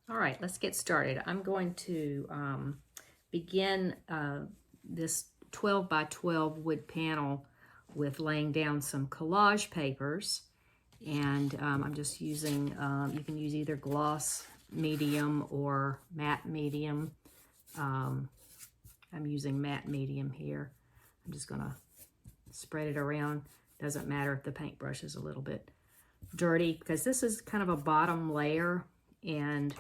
All right, let's get started. I'm going to begin this 12 by 12 wood panel with laying down some collage papers. And I'm just using, you can use either gloss medium or matte medium. I'm using matte medium here. I'm just gonna spread it around. Doesn't matter if the paintbrush is a little bit dirty because this is kind of a bottom layer, and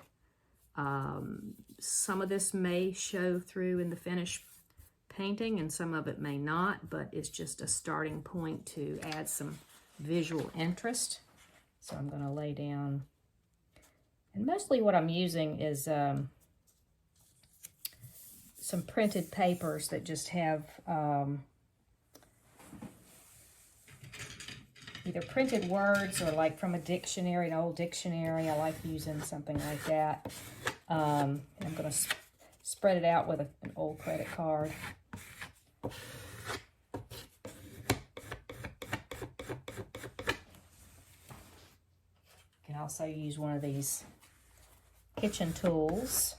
some of this may show through in the finished painting and some of it may not, but it's just a starting point to add some visual interest. So I'm going to lay down, and mostly what I'm using is some printed papers that just have either printed words or like from a dictionary, an old dictionary. I like using something like that. I'm going to spread it out with an old credit card. You can also use one of these kitchen tools.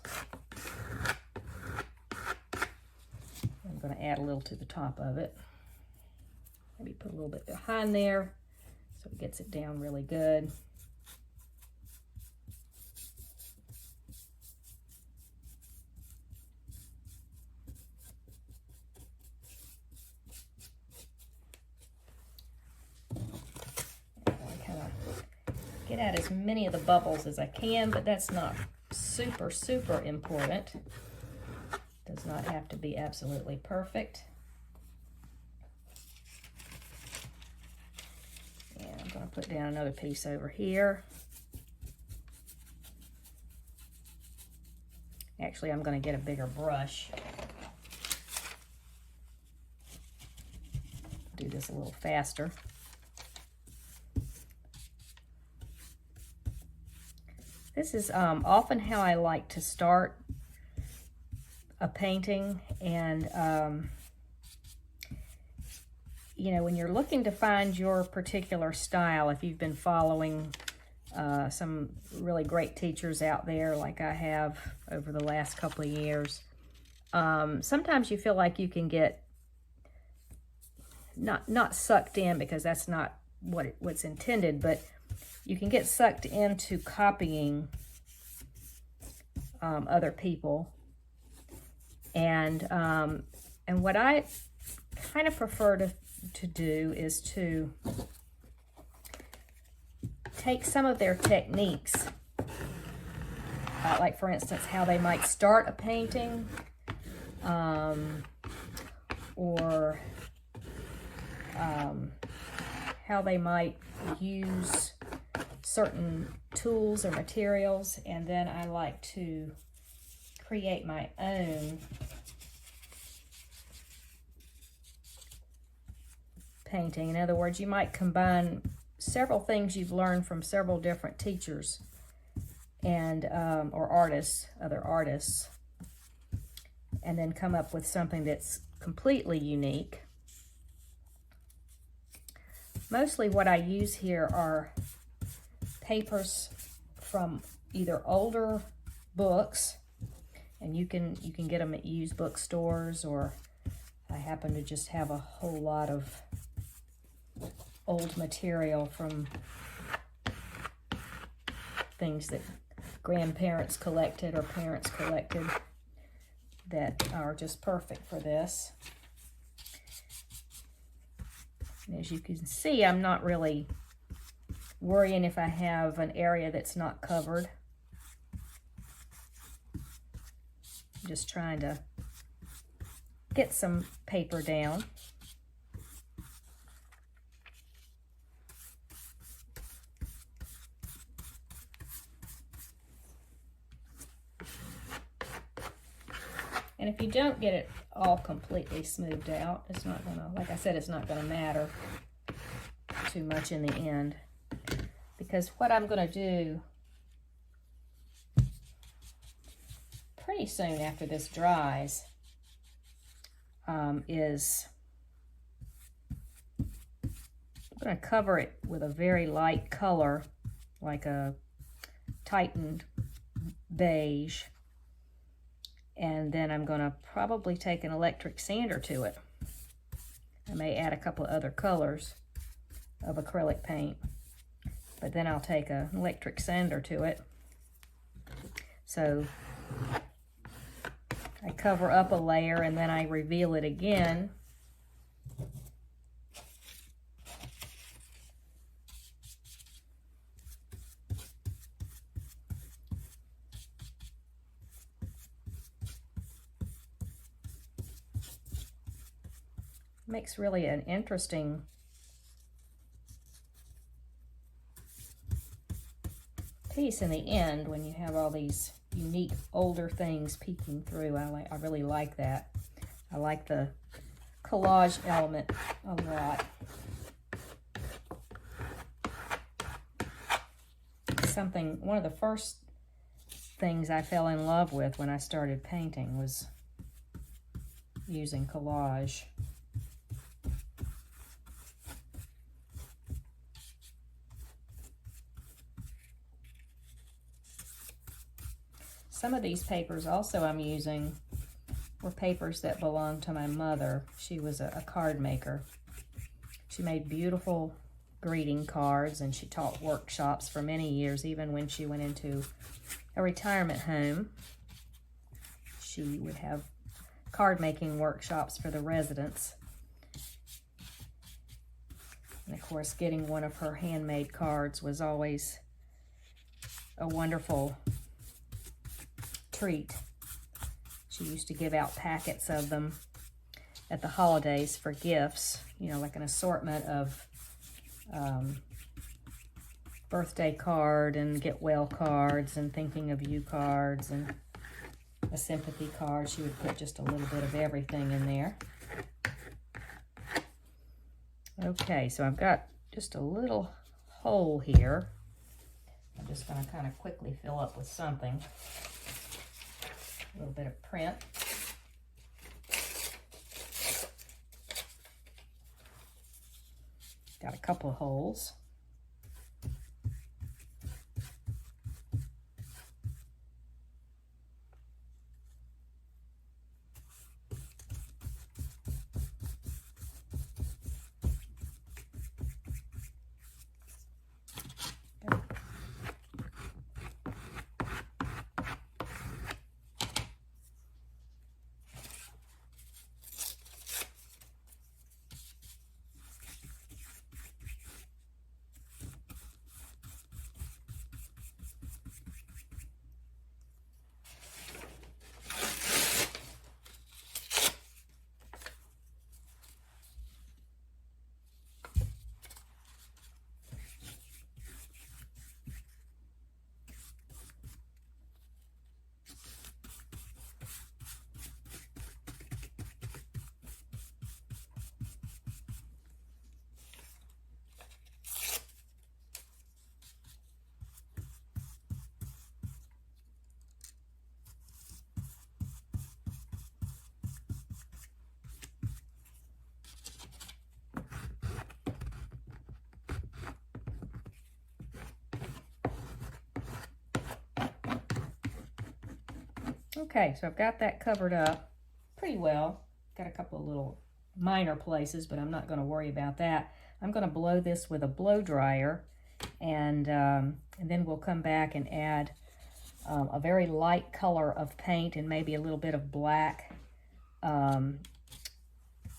I'm going to add a little to the top of it. Maybe put a little bit behind there so it gets it down really good. Get out as many of the bubbles as I can, but that's not super important. Does not have to be absolutely perfect. And I'm going to put down another piece over here. Actually, I'm going to get a bigger brush. Do this a little faster. This is often how I like to start a painting, and you know, when you're looking to find your particular style, if you've been following some really great teachers out there like I have over the last couple of years, sometimes you feel like you can get not sucked in, because that's not what's intended, but you can get sucked into copying other people, and what I kind of prefer to do is to take some of their techniques, like for instance how they might start a painting, or how they might use certain tools or materials, and then I like to create my own painting. In other words, you might combine several things you've learned from several different teachers and or artists, other artists, and then come up with something that's completely unique. Mostly what I use here are papers from either older books, and you can get them at used bookstores, or I happen to just have a whole lot of old material from things that grandparents collected or parents collected that are just perfect for this. And as you can see, I'm not really worrying if I have an area that's not covered. I'm just trying to get some paper down. And if you don't get it all completely smoothed out, it's not gonna, like I said, it's not gonna matter too much in the end. Because what I'm gonna do pretty soon after this dries is I'm going to cover it with a very light color, like a tightened beige. And then I'm going to probably take an electric sander to it. I may add a couple of other colors of acrylic paint, but then I'll take an electric sander to it. So I cover up a layer and then I reveal it again. Makes really an interesting piece in the end when you have all these unique older things peeking through. I really like that. I like the collage element a lot. One of the first things I fell in love with when I started painting was using collage. Some of these papers also I'm using were papers that belonged to my mother. She was a card maker. She made beautiful greeting cards, and she taught workshops for many years, even when she went into a retirement home. She would have card making workshops for the residents. And of course, getting one of her handmade cards was always a wonderful treat. She used to give out packets of them at the holidays for gifts, you know, like an assortment of birthday card and get well cards and thinking of you cards and a sympathy card. She would put just a little bit of everything in there. Okay, so I've got just a little hole here. I'm just going to kind of quickly fill up with something. A little bit of print. Got a couple of holes. Okay, so I've got that covered up pretty well. Got a couple of little minor places, but I'm not going to worry about that. I'm going to blow this with a blow dryer, and then we'll come back and add a very light color of paint and maybe a little bit of black, and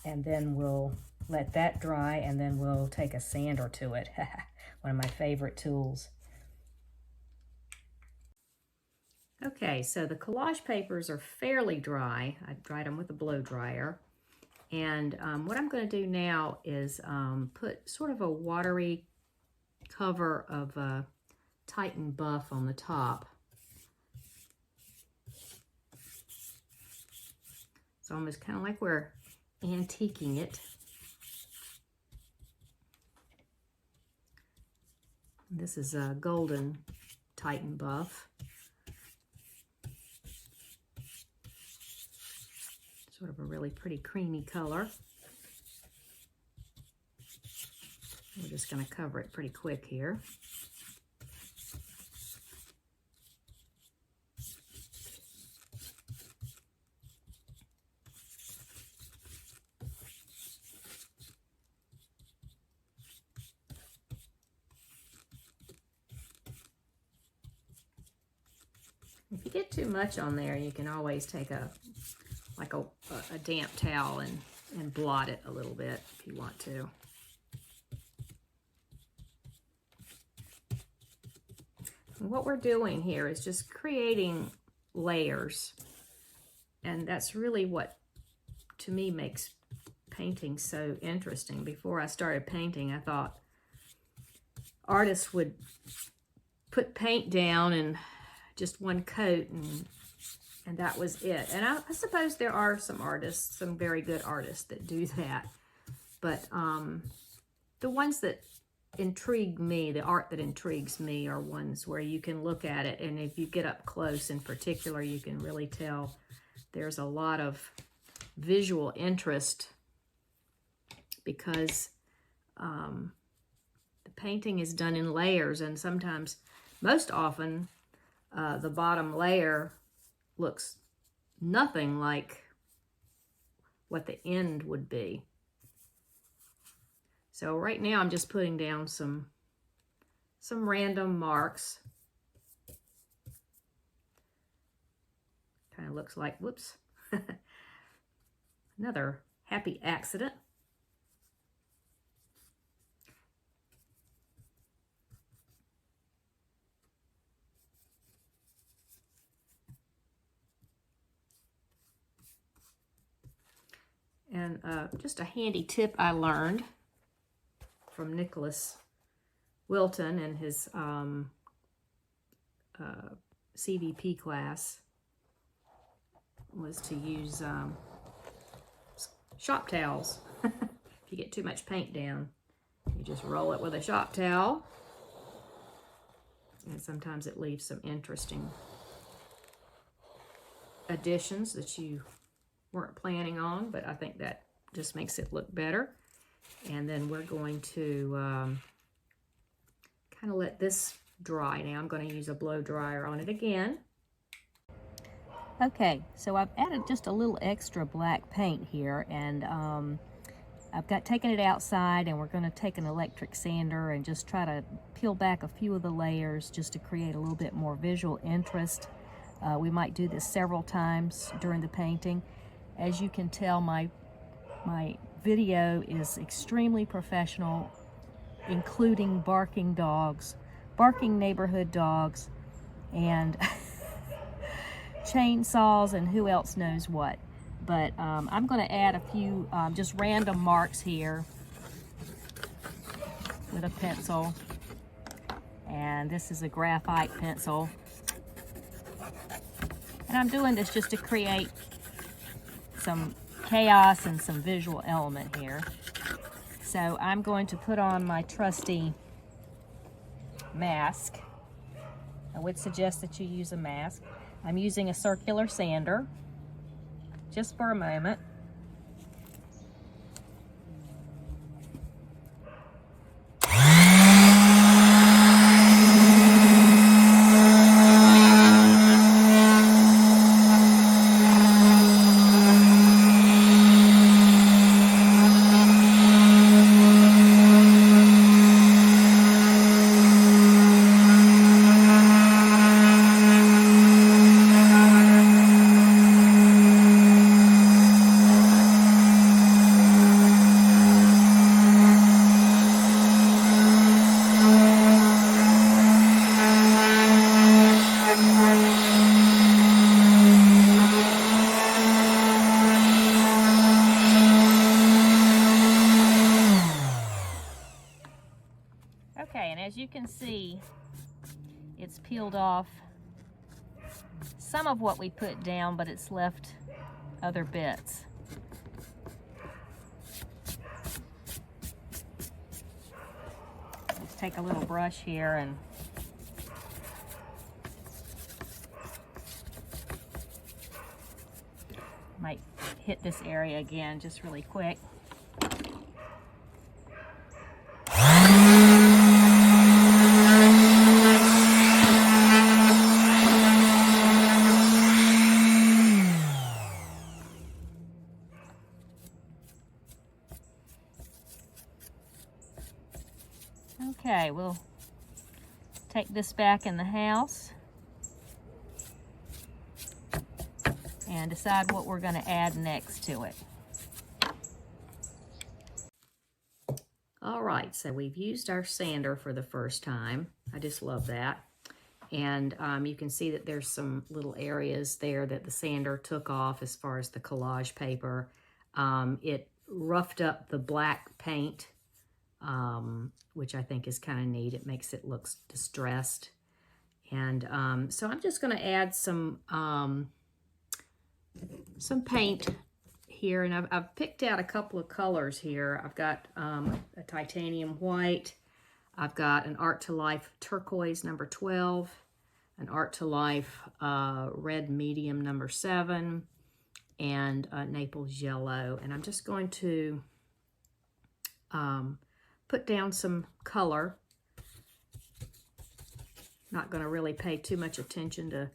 then we'll let that dry, and then we'll take a sander to it. One of my favorite tools. Okay, so the collage papers are fairly dry. I dried them with a blow dryer. And what I'm going to do now is put sort of a watery cover of Titan Buff on the top. It's almost kind of like we're antiquing it. This is a golden Titan Buff. Sort of a really pretty creamy color. We're just going to cover it pretty quick here. If you get too much on there, you can always take a damp towel and blot it a little bit if you want to. And what we're doing here is just creating layers, and that's really what, to me, makes painting so interesting. Before I started painting, I thought artists would put paint down and just one coat, and that was it. And I suppose there are some artists, some very good artists that do that. But the ones that intrigue me, the art that intrigues me, are ones where you can look at it, and if you get up close in particular, you can really tell there's a lot of visual interest, because the painting is done in layers, and sometimes, most often, the bottom layer looks nothing like what the end would be. So right now I'm just putting down some random marks. Kind of looks like, whoops, another happy accident. And just a handy tip I learned from Nicholas Wilton in his CVP class was to use shop towels. If you get too much paint down, you just roll it with a shop towel, and sometimes it leaves some interesting additions that you weren't planning on, but I think that just makes it look better. And then we're going to kind of let this dry. Now I'm going to use a blow dryer on it again. Okay, so I've added just a little extra black paint here, and I've taken it outside, and we're going to take an electric sander and just try to peel back a few of the layers just to create a little bit more visual interest. We might do this several times during the painting. As you can tell, my video is extremely professional, including barking dogs, barking neighborhood dogs, and chainsaws, and who else knows what. But I'm going to add a few just random marks here with a pencil. And this is a graphite pencil. And I'm doing this just to create some chaos and some visual element here. So I'm going to put on my trusty mask. I would suggest that you use a mask. I'm using a circular sander just for a moment. Okay, and as you can see, it's peeled off some of what we put down, but it's left other bits. Let's take a little brush here and might hit this area again just really quick. Okay, we'll take this back in the house and decide what we're going to add next to it. All right, so we've used our sander for the first time. I just love that. And you can see that there's some little areas there that the sander took off as far as the collage paper. It roughed up the black paint, which I think is kind of neat. It makes it look distressed. And so I'm just going to add some paint here, and I've picked out a couple of colors here. I've got a titanium white. I've got an Art to Life turquoise number 12, an Art to Life red medium number 7, and Naples yellow. And I'm just going to put down some color. Not going to really pay too much attention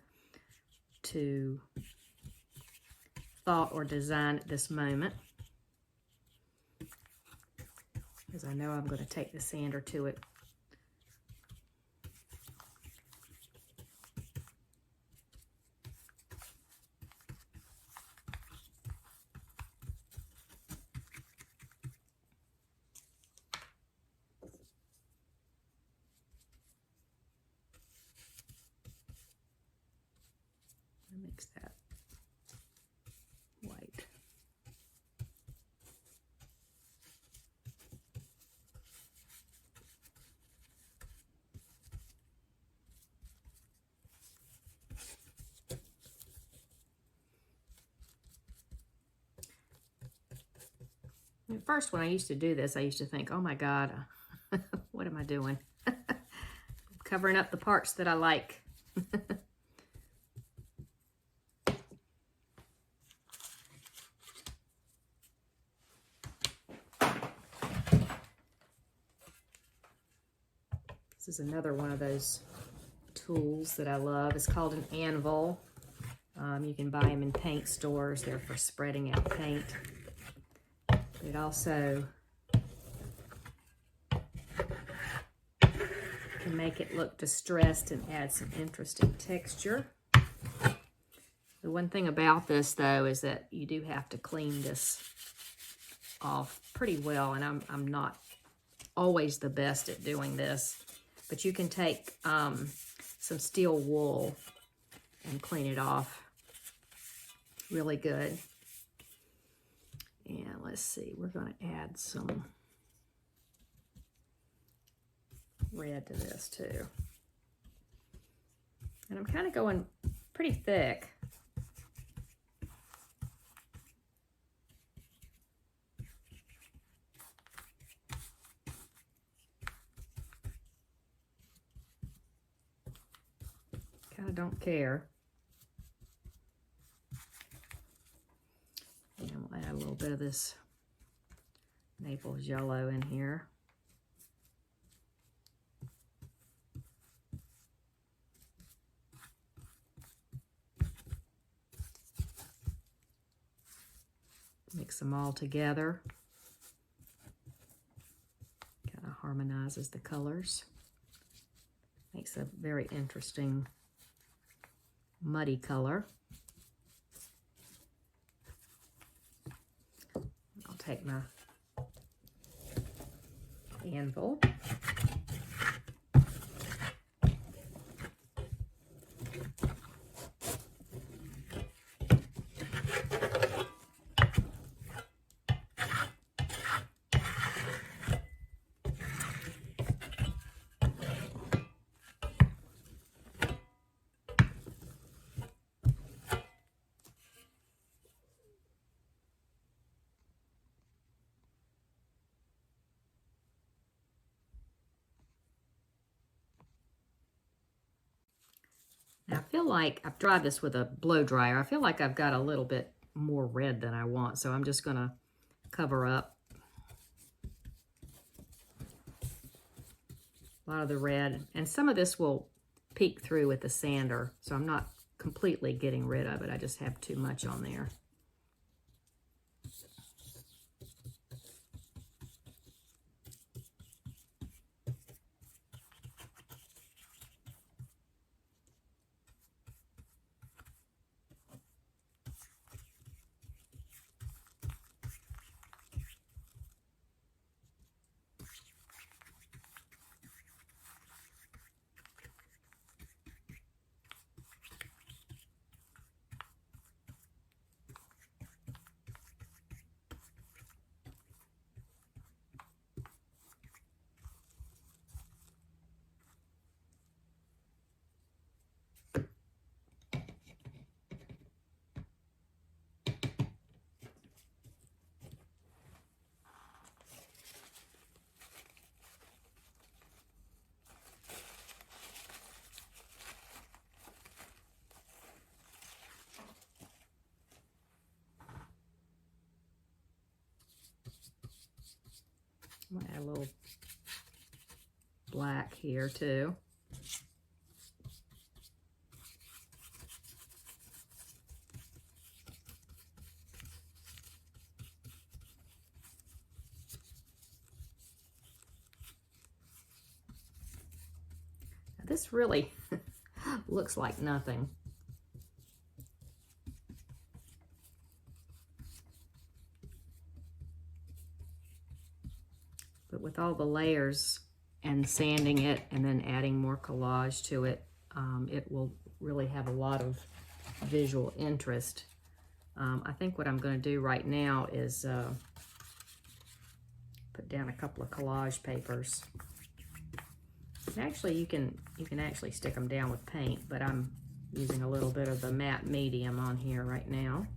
to thought or design at this moment, because I know I'm going to take the sander to it. Mix that white. At first, when I used to do this, I used to think, oh my God, what am I doing? Covering up the parts that I like. This is another one of those tools that I love. It's called an anvil. You can buy them in paint stores. They're for spreading out paint. It also can make it look distressed and add some interesting texture. The one thing about this, though, is that you do have to clean this off pretty well, and I'm not always the best at doing this. But you can take some steel wool and clean it off really good. And let's see, we're going to add some red to this too. And I'm kind of going pretty thick. Kind of don't care. And we'll add a little bit of this Naples yellow in here. Mix them all together. Kind of harmonizes the colors. Makes a very interesting muddy color. I'll take my anvil. Now I feel like I've dried this with a blow dryer. I feel like I've got a little bit more red than I want, so I'm just going to cover up a lot of the red. And some of this will peek through with the sander, so I'm not completely getting rid of it. I just have too much on there. I'm gonna add a little black here too. Now this really looks like nothing. But with all the layers and sanding it and then adding more collage to it, it will really have a lot of visual interest. I think what I'm going to do right now is put down a couple of collage papers. And actually, you can actually stick them down with paint, but I'm using a little bit of the matte medium on here right now.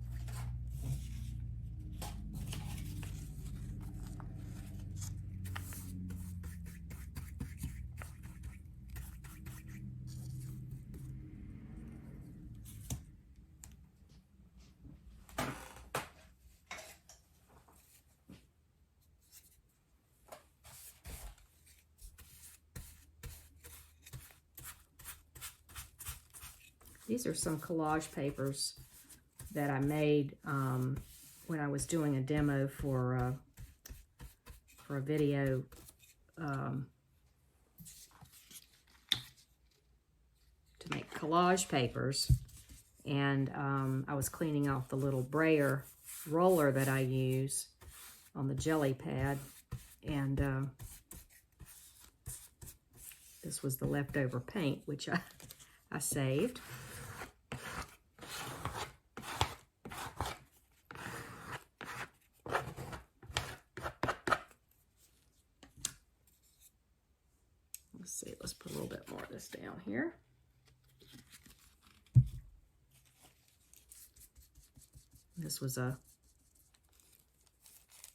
These are some collage papers that I made when I was doing a demo for a video to make collage papers. And I was cleaning off the little brayer roller that I use on the jelly pad. And this was the leftover paint, which I saved. Let's see, let's put a little bit more of this down here. This was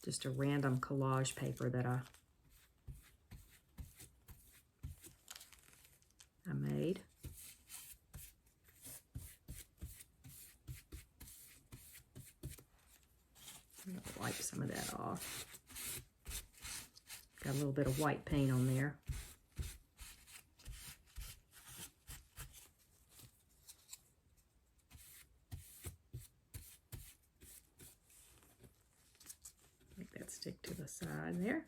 just a random collage paper that I made. I'm gonna wipe some of that off. Got a little bit of white paint on there. Make that stick to the side there.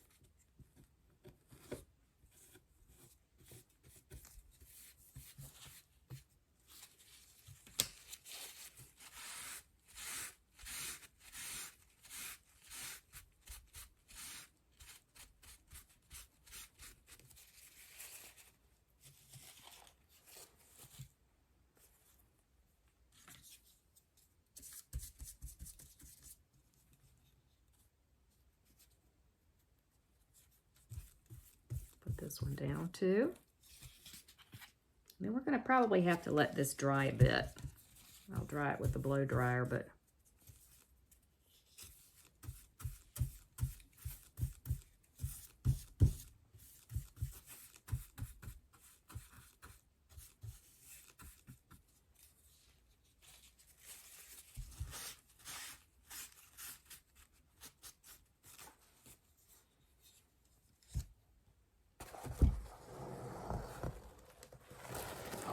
This one down too. Then we're going to probably have to let this dry a bit. I'll dry it with the blow dryer, but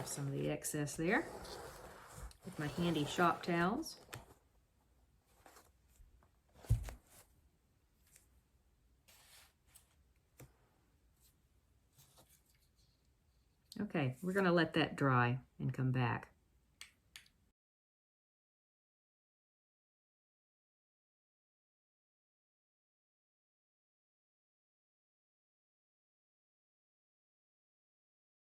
some of the excess there with my handy shop towels. Okay, we're going to let that dry and come back.